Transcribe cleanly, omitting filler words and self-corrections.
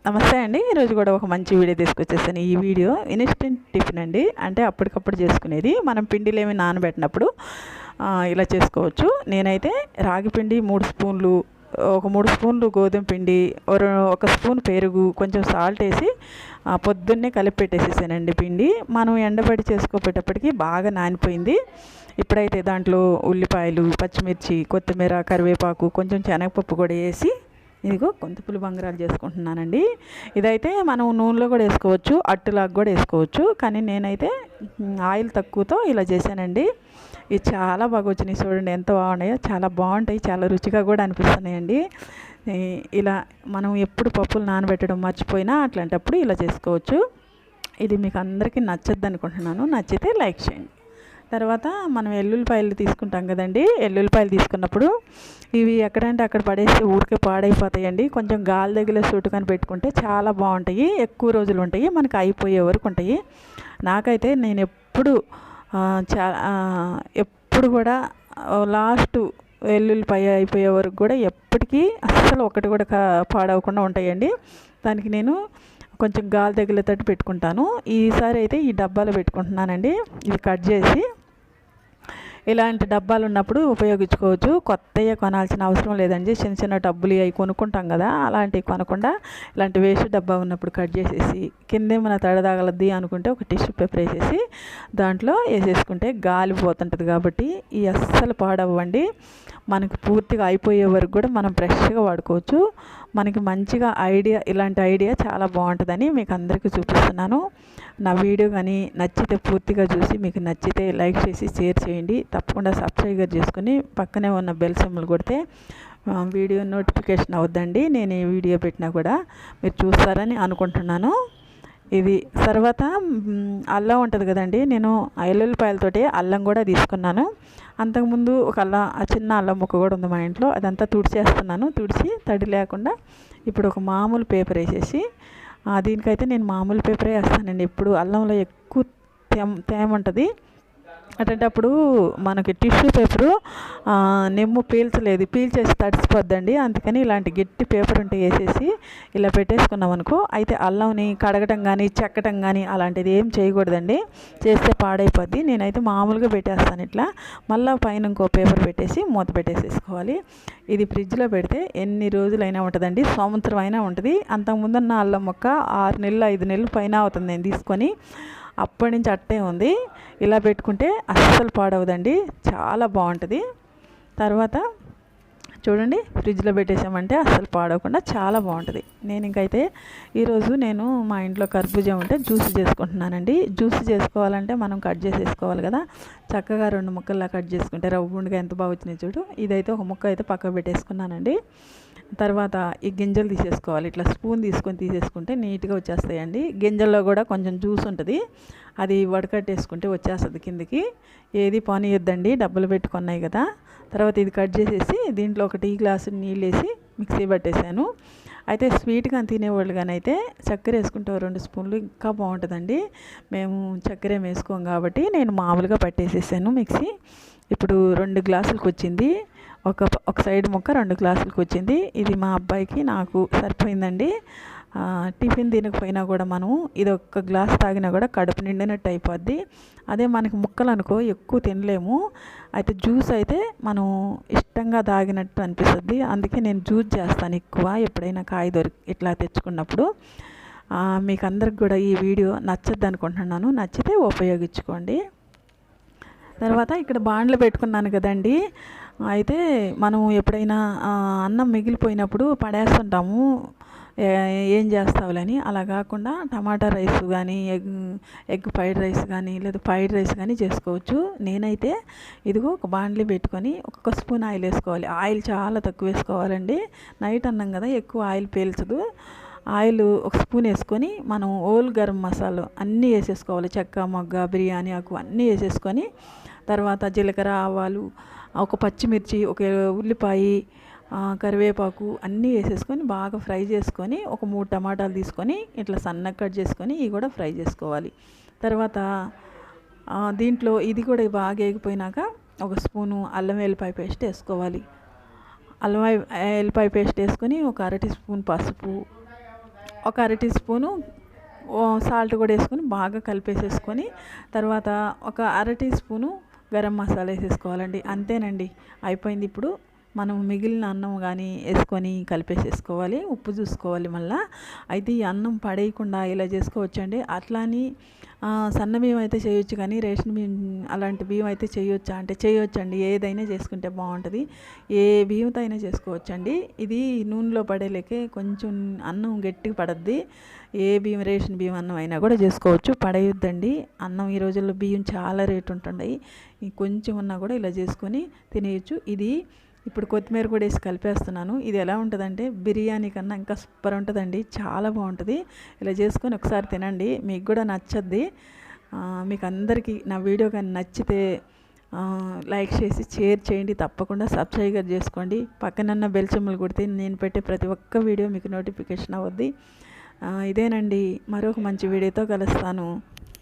నమస్తే అండి. ఈరోజు కూడా ఒక మంచి వీడియో తీసుకొచ్చేసాను. ఈ వీడియో ఇన్స్టెంట్ టిఫిన్ అండి. అంటే అప్పటికప్పుడు చేసుకునేది. మనం పిండిలేమి నానబెట్టినప్పుడు ఇలా చేసుకోవచ్చు. నేనైతే రాగి పిండి 3 స్పూన్లు, ఒక 3 స్పూన్లు గోధుమ పిండి, ఒక స్పూన్ పెరుగు, కొంచెం సాల్ట్ వేసి పొద్దున్నే కలిపి పెట్టేసేసానండి పిండి. మనం ఎండబెట్టి చేసుకోపోయేటప్పటికి బాగా నానిపోయింది. ఇప్పుడైతే దాంట్లో ఉల్లిపాయలు, పచ్చిమిర్చి, కొత్తిమీర, కరివేపాకు, కొంచెం శనగపప్పు కూడా వేసి ఇదిగో కొంతపులి బంగారాలు చేసుకుంటున్నానండి. ఇదైతే మనం నూనెలో కూడా వేసుకోవచ్చు, అట్టులాగా కూడా వేసుకోవచ్చు. కానీ నేనైతే ఆయిల్ తక్కువతో ఇలా చేశానండి. ఇది చాలా బాగా వచ్చినాయి. చూడండి ఎంత బాగున్నాయో. చాలా బాగుంటాయి, చాలా రుచిగా కూడా అనిపిస్తున్నాయండి. ఇలా మనం ఎప్పుడు పప్పులు నానబెట్టడం మర్చిపోయినా అట్లాంటప్పుడు ఇలా చేసుకోవచ్చు. ఇది మీకు అందరికీ నచ్చద్దు అనుకుంటున్నాను. నచ్చితే లైక్ చేయండి. తర్వాత మనం ఎల్లుల్లిపాయలు తీసుకుంటాం కదండి. ఎల్లుల్లిపాయలు తీసుకున్నప్పుడు ఇవి ఎక్కడంటే అక్కడ పడేసి ఊరికే పాడైపోతాయండి. కొంచెం గాలి తగిలే చోటుకని పెట్టుకుంటే చాలా బాగుంటాయి, ఎక్కువ రోజులు ఉంటాయి, మనకు అయిపోయే వరకు ఉంటాయి. నాకైతే నేను ఎప్పుడు కూడా లాస్ట్ ఎల్లుల్లిపాయ అయిపోయే వరకు కూడా ఎప్పటికీ అస్సలు ఒకటి కూడా పాడవకుండా ఉంటాయండి. దానికి నేను కొంచెం గాలి తగిలేటట్టు పెట్టుకుంటాను. ఈసారి అయితే ఈ డబ్బాలో పెట్టుకుంటున్నానండి. ఇది కట్ చేసి ఇలాంటి డబ్బాలు ఉన్నప్పుడు ఉపయోగించుకోవచ్చు. కొత్తగా కొనాల్సిన అవసరం లేదండి. చిన్న చిన్న డబ్బులు అవి కొనుక్కుంటాం కదా, అలాంటివి కొనకుండా ఇలాంటి వేస్ట్ డబ్బా ఉన్నప్పుడు కట్ చేసేసి కిందేమైనా తడదాగలద్ది అనుకుంటే ఒక టిష్యూ పేపర్ వేసేసి దాంట్లో వేసేసుకుంటే గాలి పోతుంటుంది కాబట్టి ఈ అస్సలు పాడవ్వండి. మనకు పూర్తిగా అయిపోయే వరకు కూడా మనం ఫ్రెష్గా వాడుకోవచ్చు. మనకి మంచిగా ఇలాంటి ఐడియా చాలా బాగుంటుందని మీకు అందరికీ చూపిస్తున్నాను. నా వీడియో కానీ నచ్చితే పూర్తిగా చూసి మీకు నచ్చితే లైక్ చేసి షేర్ చేయండి. తప్పకుండా సబ్స్క్రైబ్ చేసుకుని పక్కనే ఉన్న బెల్ సింబల్ కొడితే వీడియో నోటిఫికేషన్ అవుద్దండి. నేను ఈ వీడియో పెట్టినా కూడా మీరు చూస్తారని అనుకుంటున్నాను. ఇది తర్వాత అల్లం ఉంటుంది కదండి. నేను ఎల్లుల్లిపాయలతోటి అల్లం కూడా తీసుకున్నాను. అంతకుముందు ఒక చిన్న అల్లం ముక్క కూడా ఉంది మా ఇంట్లో. అదంతా తుడిచేస్తున్నాను. తుడిచి తడి లేకుండా ఇప్పుడు ఒక మామూలు పేపర్ వేసేసి, దీనికైతే నేను మామూలు పేపరే వేస్తానండి. ఇప్పుడు అల్లంలో ఎక్కువ తేమ ఉంటుంది. అటప్పుడు మనకి టిష్యూ పేపరు నెమ్ము పీల్చేసి తడిసిపోద్దండి. అందుకని ఇలాంటి గట్టి పేపర్ ఉంటే వేసేసి ఇలా పెట్టేసుకున్నాం అనుకో, అయితే అల్లంని కడగటం కానీ చెక్కటం కానీ అలాంటిది ఏం చేయకూడదండి. చేస్తే పాడైపోద్ది. నేనైతే మామూలుగా పెట్టేస్తాను ఇట్లా. మళ్ళీ పైన ఇంకో పేపర్ పెట్టేసి మూత పెట్టేసేసుకోవాలి. ఇది ఫ్రిడ్జ్లో పెడితే ఎన్ని రోజులైనా ఉంటుందండి, సంవత్సరం అయినా ఉంటుంది. అంతకుముందున్న అల్లం మొక్క 6 నెలలు 5 నెలలు పైన అవుతుంది నేను తీసుకొని. అప్పటి నుంచి అట్టే ఉంది. ఇలా పెట్టుకుంటే అస్సలు పాడవదండి, చాలా బాగుంటుంది. తర్వాత చూడండి, ఫ్రిడ్జ్లో పెట్టేసామంటే అస్సలు పాడవకుండా చాలా బాగుంటుంది. నేను ఇంకైతే ఈరోజు మా ఇంట్లో కర్బూజా ఉంటే జ్యూస్ చేసుకుంటున్నానండి. జ్యూస్ చేసుకోవాలంటే మనం కట్ చేసేసుకోవాలి కదా. చక్కగా 2 ముక్కల్లా కట్ చేసుకుంటే రవ్వుండగా ఎంత బాగా వచ్చినాయి చూడు. ఇదైతే ఒక ముక్క అయితే పక్క పెట్టేసుకున్నానండి. తర్వాత ఈ గింజలు తీసేసుకోవాలి. ఇట్లా స్పూన్ తీసుకొని తీసేసుకుంటే నీట్గా వచ్చేస్తాయండి. గింజల్లో కూడా కొంచెం జ్యూస్ ఉంటుంది, అది వడకట్టేసుకుంటే వచ్చేస్తుంది కిందికి. ఏది పానీయొద్దండి, డబ్బులు పెట్టుకున్నాయి కదా. తర్వాత ఇది కట్ చేసేసి దీంట్లో ఒక టీ గ్లాసు నీళ్ళు వేసి మిక్సీ పట్టేసాను. అయితే స్వీట్గా తినేవాళ్ళు కానీ అయితే చక్కెర వేసుకుంటే 2 స్పూన్లు ఇంకా బాగుంటుందండి. మేము చక్కెర వేసుకోం కాబట్టి నేను మామూలుగా పట్టేసేసాను మిక్సీ. ఇప్పుడు 2 గ్లాసులకు వచ్చింది. ఒక సైడ్ ముక్క 2 గ్లాసులకు వచ్చింది. ఇది మా అబ్బాయికి నాకు సరిపోయిందండి. టిఫిన్ తినకపోయినా కూడా మనం ఇది 1 గ్లాస్ తాగినా కూడా కడుపు నిండినట్టు అయిపోద్ది. అదే మనకి ముక్కలు అనుకో ఎక్కువ తినలేము. అయితే జ్యూస్ అయితే మనం ఇష్టంగా తాగినట్టు అనిపిస్తుంది. అందుకే నేను జ్యూస్ చేస్తాను ఎక్కువ ఎప్పుడైనా కాయ ఇట్లా తెచ్చుకున్నప్పుడు. మీకు అందరికి కూడా ఈ వీడియో నచ్చద్దు అనుకుంటున్నాను. నచ్చితే ఉపయోగించుకోండి. తర్వాత ఇక్కడ బాండ్లు పెట్టుకున్నాను కదండి. అయితే మనం ఎప్పుడైనా అన్నం మిగిలిపోయినప్పుడు పడేస్తుంటాము, ఏం చేస్తావులని. అలా కాకుండా టమాటా రైస్ కానీ ఎగ్ ఫ్రైడ్ రైస్ కానీ లేదా ఫ్రైడ్ రైస్ కానీ చేసుకోవచ్చు. నేనైతే ఇదిగో ఒక బాండ్లీ పెట్టుకొని 1 స్పూన్ ఆయిల్ వేసుకోవాలి. ఆయిల్ చాలా తక్కువ వేసుకోవాలండి. నైట్ అన్నం కదా, ఎక్కువ ఆయిల్ పీల్చదు. ఆయిల్ 1 స్పూన్ వేసుకొని మనం ఓల్ గరం మసాలా అన్నీ వేసేసుకోవాలి. చెక్క, మొగ్గ, బిర్యానీ ఆకు అన్నీ వేసేసుకొని తర్వాత జీలకర్ర, ఆవాలు, ఒక పచ్చిమిర్చి, ఒక ఉల్లిపాయ, కరివేపాకు అన్నీ వేసేసుకొని బాగా ఫ్రై చేసుకొని ఒక 3 టమాటాలు తీసుకొని ఇట్లా సన్నగా కట్ చేసుకొని ఇవి కూడా ఫ్రై చేసుకోవాలి. తర్వాత దీంట్లో ఇది కూడా బాగా వేగిపోయినాక 1 స్పూను అల్లం వెల్లిపాయ పేస్ట్ వేసుకోవాలి. అల్లం వెల్లిపాయ పేస్ట్ వేసుకొని ఒక 1/2 టీ స్పూన్ పసుపు, ఒక అర టీ స్పూను సాల్ట్ కూడా వేసుకొని బాగా కలిపేసేసుకొని తర్వాత ఒక అర టీ స్పూను గరం మసాలా వేసేసుకోవాలండి. అంతేనండి, అయిపోయింది. ఇప్పుడు మనం మిగిలిన అన్నం కానీ వేసుకొని కలిపేసేసుకోవాలి. ఉప్పు చూసుకోవాలి మళ్ళీ. అయితే ఈ అన్నం పడేయకుండా ఇలా చేసుకోవచ్చండి. అట్లా అని సన్న బియ్యం అయితే చేయొచ్చు, కానీ రేషన్ బియ్యం అలాంటి బియ్యం అయితే చేయొచ్చా అంటే చేయొచ్చండి. ఏదైనా చేసుకుంటే బాగుంటుంది. ఏ బియ్యంతో అయినా చేసుకోవచ్చండి. ఇది నూనెలో పడేలేకే కొంచెం అన్నం గట్టిగా పడద్ది. ఏ బియ్యం రేషన్ బియ్యం అన్నం అయినా కూడా చేసుకోవచ్చు, పడేయొద్దండి. అన్నం ఈ రోజుల్లో బియ్యం చాలా రేటు ఉంటున్నాయి. కొంచెం ఉన్నా కూడా ఇలా చేసుకొని తినేయచ్చు. ఇది ఇప్పుడు కొత్తిమీర కూడా వేసి కలిపేస్తున్నాను. ఇది ఎలా ఉంటుందంటే బిర్యానీ కన్నా ఇంకా సూపర్ ఉంటుందండి, చాలా బాగుంటుంది. ఇలా చేసుకొని ఒకసారి తినండి, మీకు కూడా నచ్చద్ది. మీకు అందరికీ నా వీడియో కానీ నచ్చితే లైక్ చేసి షేర్ చేయండి. తప్పకుండా సబ్స్క్రైబ్ చేసుకోండి. పక్కనన్న బెల్ సింబల్ కొడితే నేను పెట్టే ప్రతి ఒక్క వీడియో మీకు నోటిఫికేషన్ అవుద్ది. ఇదేనండి, మరొక మంచి వీడియోతో కలుస్తాను.